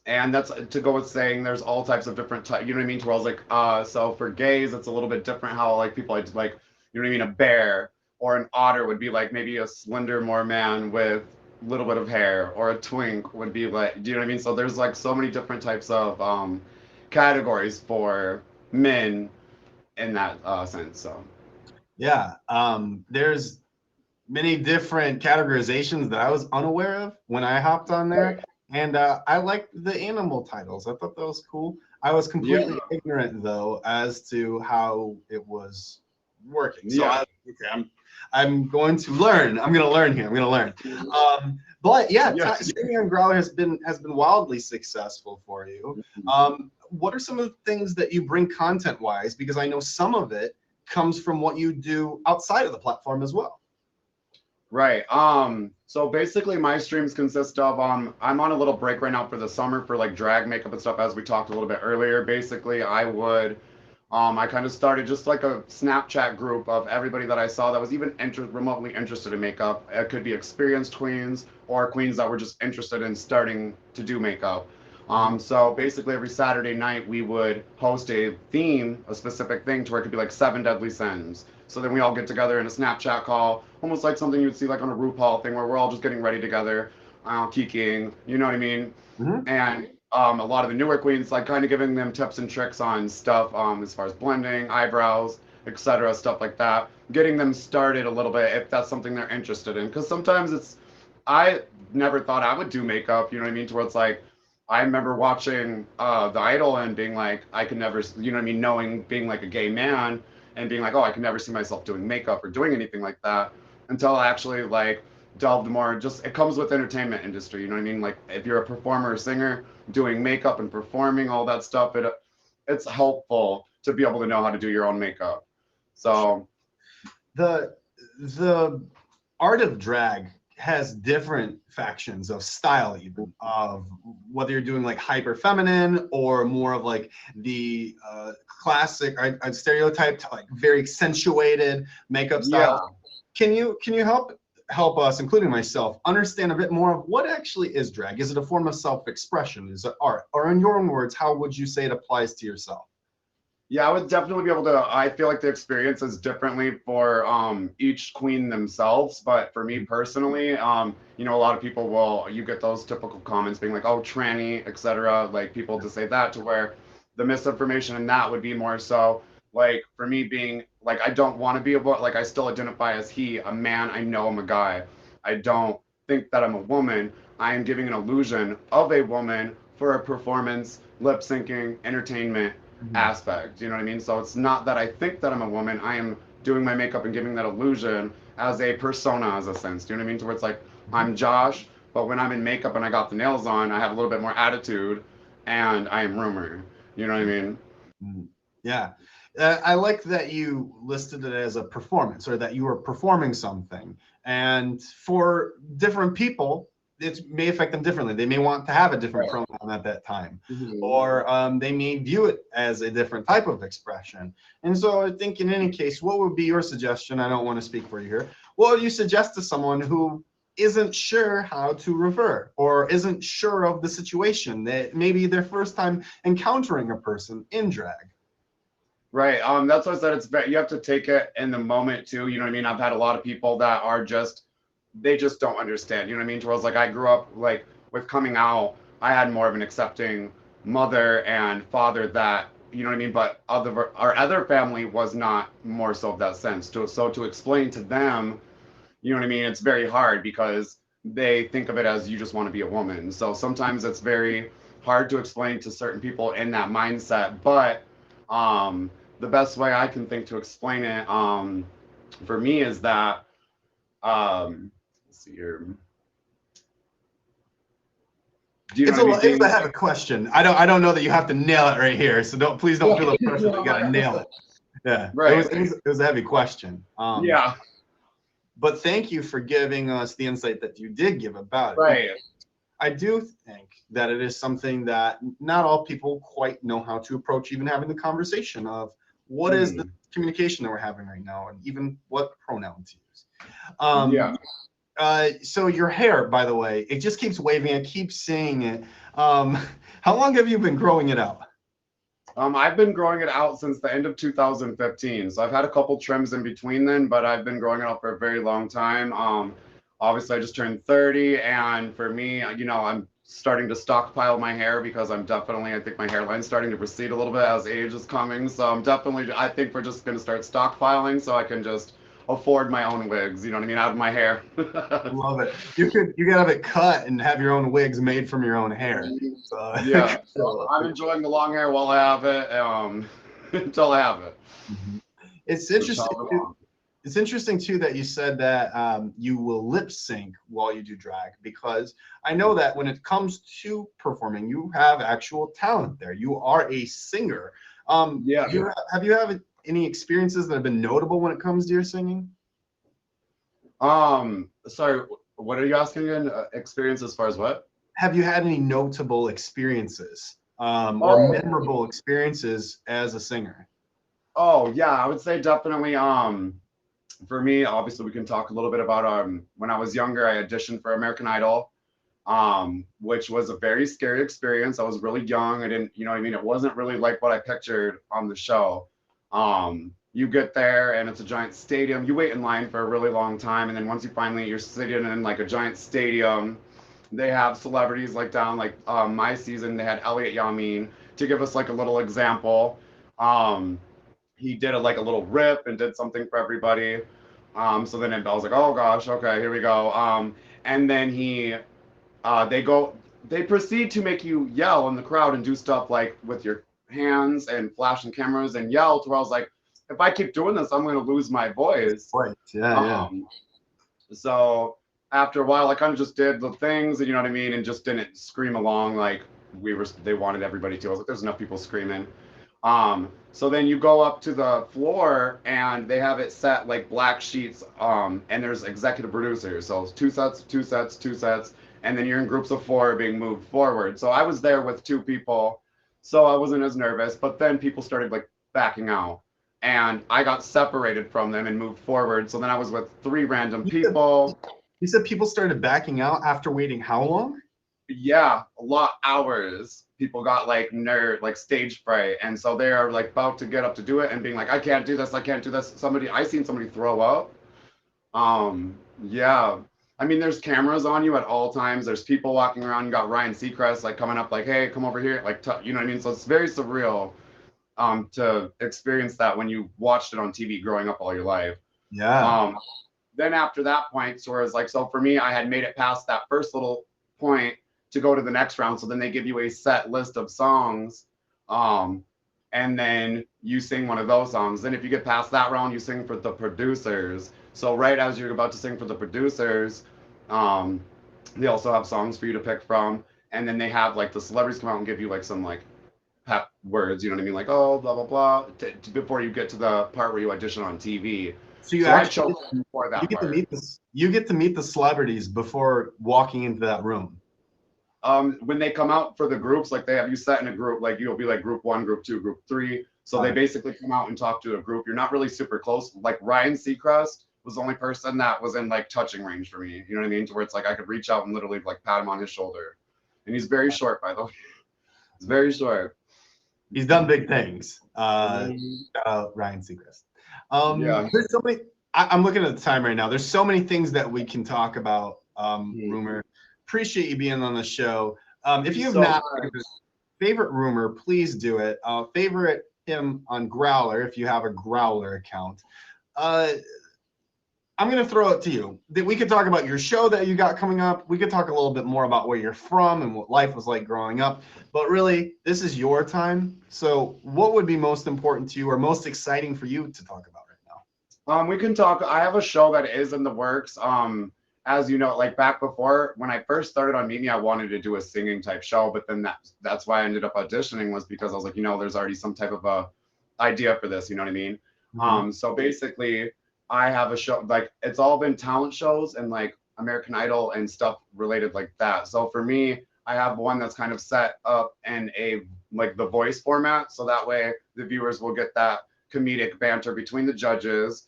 and that's to go with saying there's all types of different types, you know what I mean? To where I was like, so for gays, it's a little bit different how like people like, you know what I mean? A bear or an otter would be like maybe a slender more man with a little bit of hair, or a twink would be like, do you know what I mean? So there's like so many different types of categories for men in that sense. So Yeah, there's many different categorizations that I was unaware of when I hopped on there, and I liked the animal titles. I thought that was cool. I was completely ignorant though as to how it was working. So yeah, I'm going to learn. I'm going to learn here. I'm going to learn. But yeah, yes. streaming on Growler has been wildly successful for you. What are some of the things that you bring content wise? Because I know some of it comes from what you do outside of the platform as well. Right. So basically my streams consist of I'm on a little break right now for the summer for like drag makeup and stuff as we talked a little bit earlier. Basically I kind of started just like a Snapchat group of everybody that I saw that was even remotely interested in makeup. It could be experienced queens or queens that were just interested in starting to do makeup. So basically every Saturday night we would host a theme, a specific thing to where it could be like 7 deadly sins. So then we all get together in a Snapchat call, almost like something you'd see like on a RuPaul thing where we're all just getting ready together, kikiing, you know what I mean? Mhm. And a lot of the newer queens, like kind of giving them tips and tricks on stuff as far as blending, eyebrows, etc., stuff like that. Getting them started a little bit if that's something they're interested in. Because sometimes I never thought I would do makeup, you know what I mean? To where it's like, I remember watching The Idol and being like, I could never, you know what I mean? Knowing, being like a gay man and being like, oh, I can never see myself doing makeup or doing anything like that until I actually like delved more. Just it comes with entertainment industry, you know what I mean? Like if you're a performer or singer, doing makeup and performing all that stuff, it's helpful to be able to know how to do your own makeup. So The art of drag has different factions of style, even of whether you're doing like hyper feminine or more of like the classic stereotyped like very accentuated makeup style. Can you help us, including myself, understand a bit more of what actually is drag? Is it a form of self-expression? Is it art? Or in your own words, how would you say it applies to yourself? yeah, I would definitely be able to. I feel like the experience is differently for each queen themselves, but for me personally, you know, a lot of people you get those typical comments being like, "Oh, tranny," etc. Like people to say that to where the misinformation in that would be more so like for me being like I don't want to be like I still identify as he, a man. I know I'm a guy. I don't think that I'm a woman. I am giving an illusion of a woman for a performance, lip syncing, entertainment aspect. You know what I mean? So it's not that I think that I'm a woman. I am doing my makeup and giving that illusion as a persona, as a sense. Do you know what I mean? To where it's like I'm Josh, but when I'm in makeup and I got the nails on, I have a little bit more attitude, and I am Rumor. You know what I mean? Mhm. Yeah. I like that you listed it as a performance or that you were performing something. And for different people, it may affect them differently. They may want to have a different pronoun at that time, or they may view it as a different type of expression. And so I think in any case, what would be your suggestion? I don't want to speak for you here. What would you suggest to someone who isn't sure how to revert or isn't sure of the situation, that maybe their first time encountering a person in drag? Right. That's what I said. You have to take it in the moment too. You know what I mean? I've had a lot of people that are just they just don't understand. You know what I mean? Whereas like I grew up like with coming out, I had more of an accepting mother and father that, you know what I mean? But our other family was not more so of that sense. So to explain to them, you know what I mean? It's very hard because they think of it as you just want to be a woman. So sometimes it's very hard to explain to certain people in that mindset. But the best way I can think to explain it for me is that let's see here. Do you It's know a, what I it's mean? I have a question. I don't know that you have to nail it right here. So please don't feel the pressure that you gotta nail it. Yeah. Right. It was a heavy question. Yeah. But thank you for giving us the insight that you did give about it. Right. I do think that it is something that not all people quite know how to approach, even having the conversation of what is the communication that we're having right now, and even what pronoun to use. Yeah. So your hair, by the way, it just keeps waving. I keep seeing it. How long have you been growing it out? I've been growing it out since the end of 2015. So I've had a couple trims in between then, but I've been growing it out for a very long time. Obviously I just turned 30, and for me, you know, I'm starting to stockpile my hair because I think my hairline's starting to recede a little bit as age is coming. So I think we're just gonna start stockpiling so I can just afford my own wigs, you know what I mean, out of my hair. Love it. You could have it cut and have your own wigs made from your own hair. So, Yeah, so I'm enjoying the long hair while I have it, until I have it. It's interesting. It's interesting too that you said that you will lip sync while you do drag, because I know that when it comes to performing, you have actual talent there. You are a singer. Yeah. Have you had any experiences that have been notable when it comes to your singing? Sorry, what are you asking again? Experience as far as what? Have you had any notable experiences or memorable experiences as a singer? Oh yeah, I would say definitely. For me, obviously, we can talk a little bit about when I was younger. I auditioned for American Idol, which was a very scary experience. I was really young. I didn't, you know what I mean? It wasn't really like what I pictured on the show. You get there and it's a giant stadium. You wait in line for a really long time, and then once you're sitting in like a giant stadium, they have celebrities like down like my season. They had Elliot Yamin to give us like a little example. He did like a little rip and did something for everybody. So then I was like, oh gosh, okay, here we go. And then they proceed to make you yell in the crowd and do stuff like with your hands and flashing cameras and yell to where I was like, if I keep doing this, I'm going to lose my voice. Right. Yeah. So after a while, I kind of just did the things, and you know what I mean, and just didn't scream along like they wanted everybody to. I was like, there's enough people screaming. So then you go up to the floor and they have it set like black sheets, and there's executive producers. So two sets, and then you're in groups of 4 being moved forward. So I was there with 2 people, so I wasn't as nervous, but then people started like backing out and I got separated from them and moved forward. So then I was with 3 random people. You said people started backing out after waiting how long? Yeah, a lot hours. People got like stage fright, and so they are like about to get up to do it and being like, I can't do this. I seen somebody throw up. Yeah, I mean, there's cameras on you at all times. There's people walking around. You got Ryan Seacrest like coming up like, hey, come over here, like, you know what I mean? So it's very surreal to experience that when you watched it on TV growing up all your life. Yeah. Then after that point, so it's like, so for me, I had made it past that first little point to go to the next round. So then they give you a set list of songs, and then you sing one of those songs. Then if you get past that round, you sing for the producers. So right as you're about to sing for the producers, they also have songs for you to pick from. And then they have like the celebrities come out and give you like some like pep words, you know what I mean? Like, oh, blah, blah, blah, before you get to the part where you audition on TV. So you actually you get to meet the celebrities before walking into that room. When they come out for the groups, like they have you set in a group, like you'll be like group 1, group 2, group 3. So they basically come out and talk to a group. You're not really super close. Like Ryan Seacrest was the only person that was in like touching range for me. You know what I mean? To where it's like I could reach out and literally like pat him on his shoulder. And he's very short, by the way. He's very short. He's done big things. Shout out Ryan Seacrest. Yeah. I'm looking at the time right now. There's so many things that we can talk about. Rumor, appreciate you being on the show. If you have So not much. favorite Rumor, please do it. Favorite him on Growler if you have a Growler account. I'm going to throw it to you. That we could talk about your show that you got coming up. We could talk a little bit more about where you're from and what life was like growing up. But really, this is your time. So what would be most important to you or most exciting for you to talk about right now? We can talk. I have a show that is in the works. As you know, like back before when I first started on Mimi, I wanted to do a singing type show, but then that's why I ended up auditioning, was because I was like, there's already some type of a idea for this. You know what I mean? So basically, I have a show, like it's all been talent shows and like American Idol and stuff related like that. So for me, I have one that's kind of set up in a like The Voice format, so that way the viewers will get that comedic banter between the judges.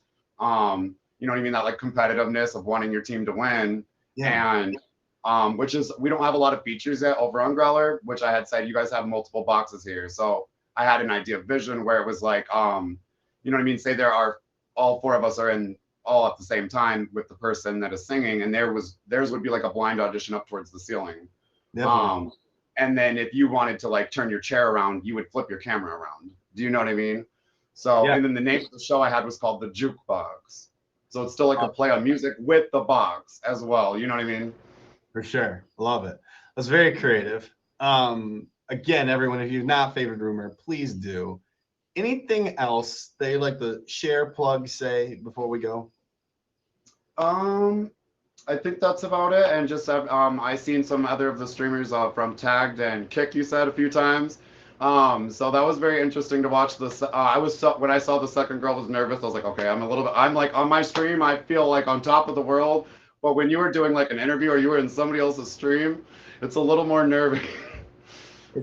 You know what I mean? That like competitiveness of wanting your team to win. Yeah. And which is, we don't have a lot of features yet over on Growler, which I had said you guys have multiple boxes here. So I had an idea of vision where it was like, you know what I mean? Say there are all four of us are in all at the same time with the person that is singing, and theirs would be like a blind audition up towards the ceiling. Definitely. And then if you wanted to like turn your chair around, you would flip your camera around. Do you know what I mean? So, Yeah. And then the name of the show I had was called The Jukebox. So it's still like a play on music with the box as well. You know what I mean? For sure. Love it. That's very creative. Again, everyone, if you've not favored Rumor, please do. Anything else they like to share, plug, say before we go? I think that's about it. And just I seen some other of the streamers from Tagged and Kick, you said a few times. So that was very interesting to watch this. When I saw the second girl was nervous, I was like, okay, I'm like on my stream, I feel like on top of the world. But when you were doing like an interview or you were in somebody else's stream, it's a little more nervy.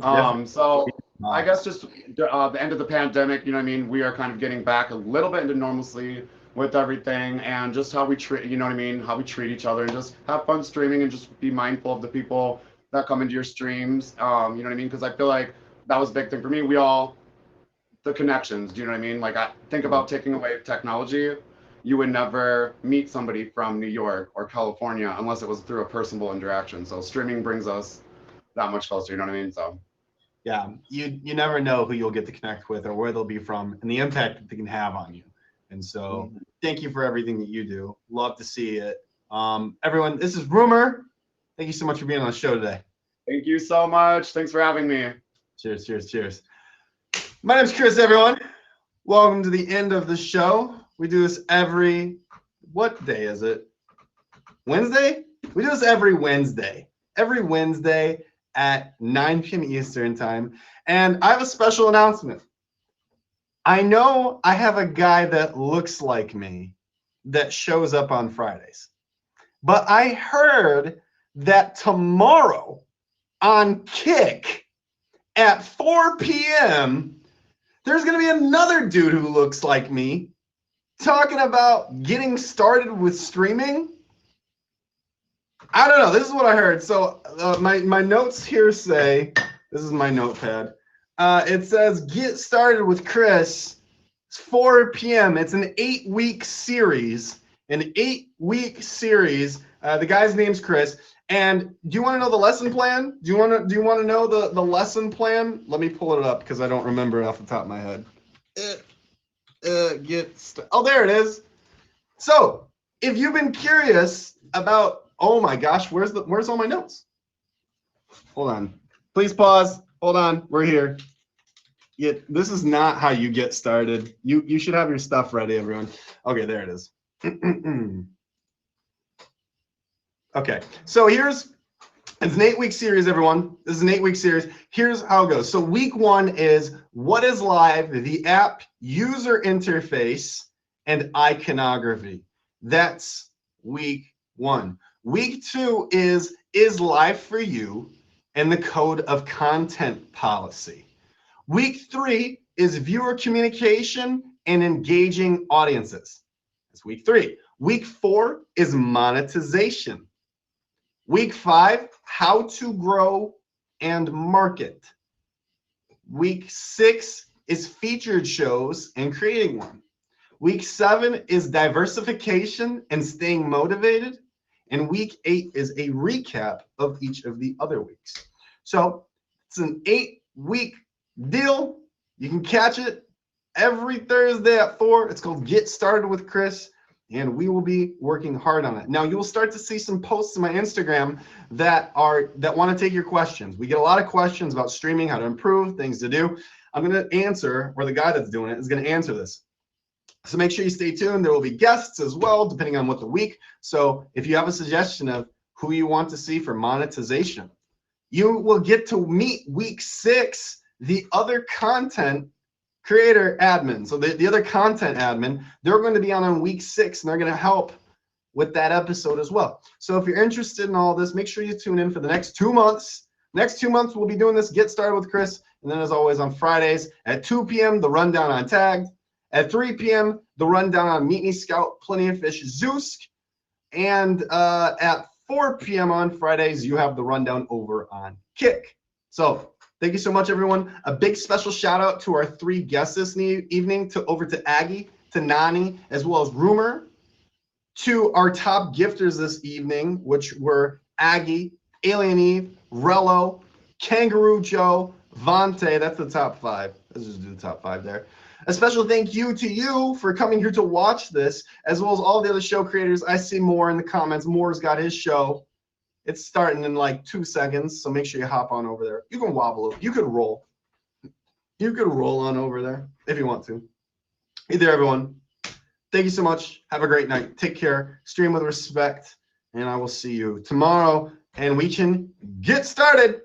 So I guess just the end of the pandemic, you know what I mean? We are kind of getting back a little bit into normalcy with everything, and just how we treat, you know what I mean? How we treat each other, and just have fun streaming and just be mindful of the people that come into your streams. You know what I mean? Because I feel like that was a big thing for me. The connections, do you know what I mean? Like I think about taking away technology, you would never meet somebody from New York or California unless it was through a personable interaction. So streaming brings us that much closer, you know what I mean? So yeah, you never know who you'll get to connect with or where they'll be from and the impact that they can have on you. And so thank you for everything that you do. Love to see it. Everyone, this is Rumor. Thank you so much for being on the show today. Thank you so much. Thanks for having me. Cheers, cheers, cheers. My name's Chris, everyone. Welcome to the end of the show. We do this what day is it? Wednesday? We do this every Wednesday. Every Wednesday at 9 p.m. Eastern time. And I have a special announcement. I know I have a guy that looks like me that shows up on Fridays. But I heard that tomorrow on Kick at 4 p.m., there's going to be another dude who looks like me talking about getting started with streaming. I don't know. This is what I heard. So my notes here say, this is my notepad. It says, get started with Chris. It's 4 p.m. It's an 8-week series. An 8-week series. The guy's name's Chris. And do you want to know the lesson plan? Do you want to know the lesson plan? Let me pull it up because I don't remember it off the top of my head. Oh, there it is. So if you've been curious about, oh my gosh, where's all my notes? Hold on. Please pause. Hold on. We're here. Yeah, this is not how you get started. You should have your stuff ready, everyone. Okay, there it is. Okay, so it's an 8-week series, everyone. This is an 8-week series. Here's how it goes. So week 1 is what is live, the app, user interface, and iconography. That's week 1. Week 2 is live for you and the code of content policy. Week 3 is viewer communication and engaging audiences. That's week 3. Week 4 is monetization. Week 5, how to grow and market. Week 6 is featured shows and creating one. Week 7 is diversification and staying motivated. And week 8 is a recap of each of the other weeks. So it's an 8-week deal. You can catch it every Thursday at 4. It's called Get Started with Chris, and we will be working hard on it. Now you will start to see some posts on my Instagram that want to take your questions. We get a lot of questions about streaming, how to improve, things to do. I'm going to answer, or the guy that's doing it is going to answer this. So make sure you stay tuned. There will be guests as well, depending on what the week. So if you have a suggestion of who you want to see for monetization, you will get to meet week 6, the other content creator admin. So the other content admin, they're going to be on week 6, and they're going to help with that episode as well. So if you're interested in all this, make sure you tune in for the next 2 months. Next 2 months, we'll be doing this Get Started with Chris. And then as always on Fridays at 2 p.m., the rundown on Tagged. At 3 p.m., the rundown on Meet Me Scout, Plenty of Fish, Zeusk. And at 4 p.m. on Fridays, you have the rundown over on Kick. So thank you so much, everyone. A big special shout out to our 3 guests this evening, over to Aggie, to Nani, as well as Rumor. To our top gifters this evening, which were Aggie, Alien Eve, Rello, Kangaroo Joe, Vontae. That's the top 5. Let's just do the top 5 there. A special thank you to you for coming here to watch this, as well as all the other show creators. I see more in the comments. Moore's got his show. It's starting in like 2 seconds, so make sure you hop on over there. You can wobble. You could roll. You could roll on over there if you want to. Hey there, everyone. Thank you so much. Have a great night. Take care. Stream with respect, and I will see you tomorrow, and we can get started.